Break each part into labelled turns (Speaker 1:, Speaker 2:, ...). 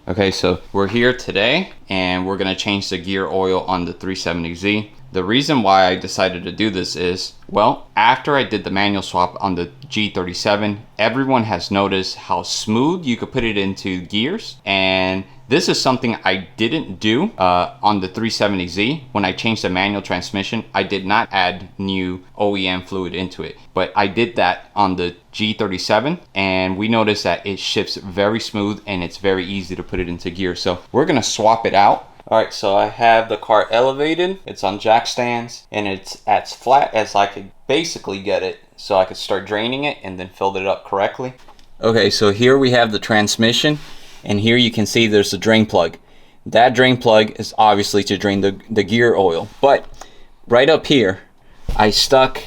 Speaker 1: Okay, so we're here today and we're gonna change the gear oil on the 370Z. The reason why I decided to do this is, well, after I did the manual swap on the G37, everyone has noticed how smooth you could put it into gears, and this is something I didn't do on the 370Z. When I changed the manual transmission, I did not add new OEM fluid into it, but I did that on the G37, and we noticed that it shifts very smooth and it's very easy to put it into gear. So we're gonna swap it out. All right, so I have the car elevated, it's on jack stands, and it's as flat as I could basically get it so I could start draining it and then fill it up correctly. Okay, so here we have the transmission, and here you can see there's a drain plug. That drain plug is obviously to drain the gear oil, but right up here, I stuck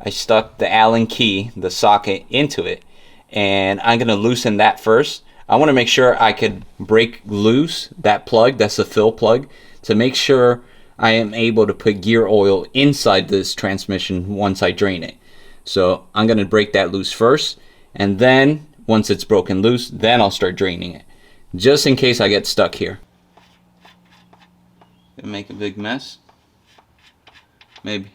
Speaker 1: the Allen key, the socket, into it, and I'm gonna loosen that first. I want to make sure I could break loose that plug, that's the fill plug, to make sure I am able to put gear oil inside this transmission once I drain it. So I'm going to break that loose first, and then once it's broken loose, then I'll start draining it, just in case I get stuck here. Gonna make a big mess. Maybe.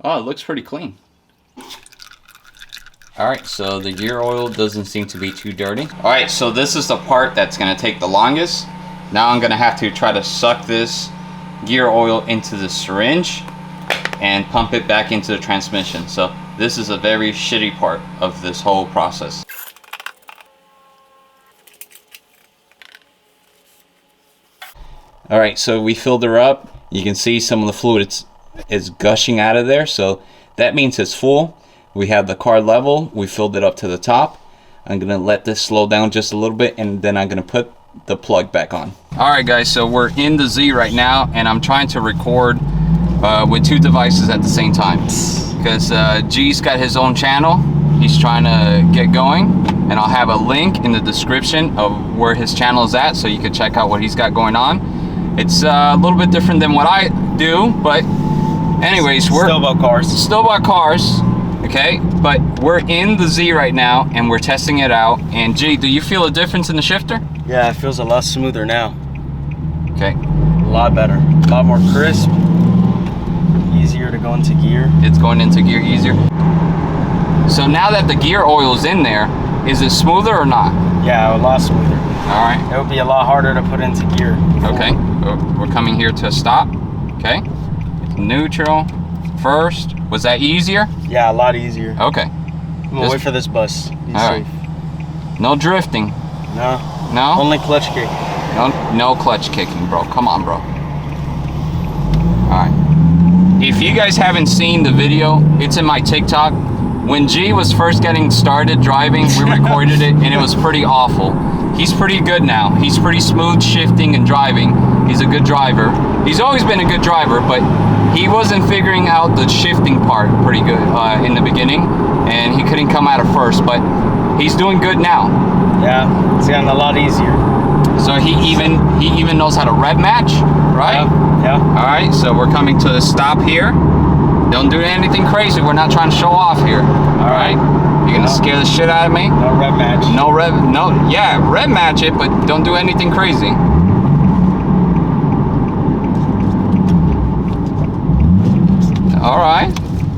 Speaker 1: Oh, it looks pretty clean. Alright, so the gear oil doesn't seem to be too dirty. Alright, so this is the part that's going to take the longest. Now I'm going to have to try to suck this gear oil into the syringe and pump it back into the transmission. So this is a very shitty part of this whole process. Alright, so we filled her up. You can see some of the fluid is gushing out of there, so that means it's full. We have the car level, we filled it up to the top. I'm gonna let this slow down just a little bit, and then I'm gonna put the plug back on. All right guys, so we're in the Z right now, and I'm trying to record with two devices at the same time. Because G's got his own channel, he's trying to get going, and I'll have a link in the description of where his channel is at, so you can check out what he's got going on. It's a little bit different than what I do, but anyways, we're still about cars. Okay, but we're in the Z right now and we're testing it out. And G, do you feel a difference in the shifter?
Speaker 2: Yeah, it feels a lot smoother now.
Speaker 1: Okay.
Speaker 2: A lot better. A lot more crisp. Easier to go into gear.
Speaker 1: It's going into gear easier. So now that the gear oil is in there, is it smoother or not?
Speaker 2: Yeah, a lot smoother.
Speaker 1: All right.
Speaker 2: It would be a lot harder to put into gear.
Speaker 1: Okay, we're coming here to a stop. Okay, neutral. First, was that easier?
Speaker 2: Yeah, a lot easier.
Speaker 1: Okay.
Speaker 2: I'm gonna wait for this bus. Be safe.
Speaker 1: Right. No drifting.
Speaker 2: No.
Speaker 1: No?
Speaker 2: Only clutch kick.
Speaker 1: No clutch kicking, bro. Come on, bro. Alright. If you guys haven't seen the video, it's in my TikTok. When G was first getting started driving, we recorded it, and it was pretty awful. He's pretty good now. He's pretty smooth shifting and driving. He's a good driver. He's always been a good driver, but he wasn't figuring out the shifting part pretty good in the beginning, and he couldn't come out at first, but he's doing good now.
Speaker 2: Yeah, it's gotten a lot easier.
Speaker 1: So he even knows how to rev match, right?
Speaker 2: Yeah.
Speaker 1: All right, so we're coming to a stop here. Don't do anything crazy. We're not trying to show off here. All right? You're gonna scare the shit out of me?
Speaker 2: No rev match.
Speaker 1: Yeah, rev match it, but don't do anything crazy.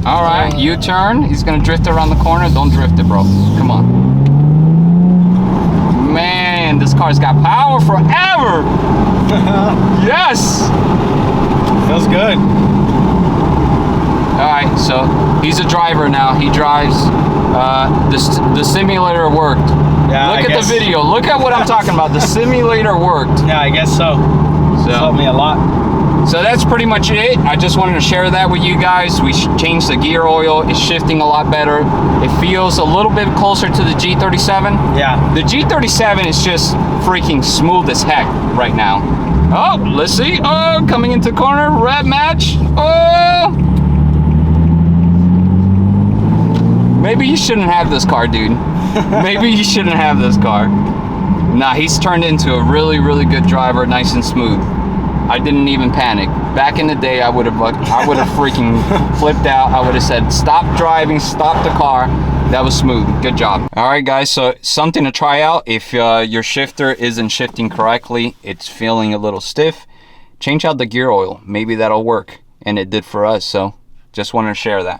Speaker 1: All right, U-turn. He's gonna drift around the corner. Don't drift it, bro. Come on. Man, this car's got power forever. Yes.
Speaker 2: Feels good.
Speaker 1: All right, so he's a driver now. He drives. The simulator worked.
Speaker 2: Yeah,
Speaker 1: Look at the video. Look at what I'm talking about. The simulator worked.
Speaker 2: Yeah, I guess so. It's helped me a lot.
Speaker 1: So that's pretty much it. I just wanted to share that with you guys. We changed the gear oil. It's shifting a lot better. It feels a little bit closer to the G37.
Speaker 2: Yeah.
Speaker 1: The G37 is just freaking smooth as heck right now. Oh, let's see. Oh, coming into corner. Rev match. Oh. Maybe you shouldn't have this car, dude. Maybe you shouldn't have this car. Nah, he's turned into a really, really good driver, nice and smooth. I didn't even panic. Back in the day, I would have freaking flipped out. I would have said, stop driving, stop the car, That was smooth. Good job. All right, guys, so something to try out. If your shifter isn't shifting correctly, it's feeling a little stiff, change out the gear oil. Maybe that'll work, and it did for us, so just wanted to share that.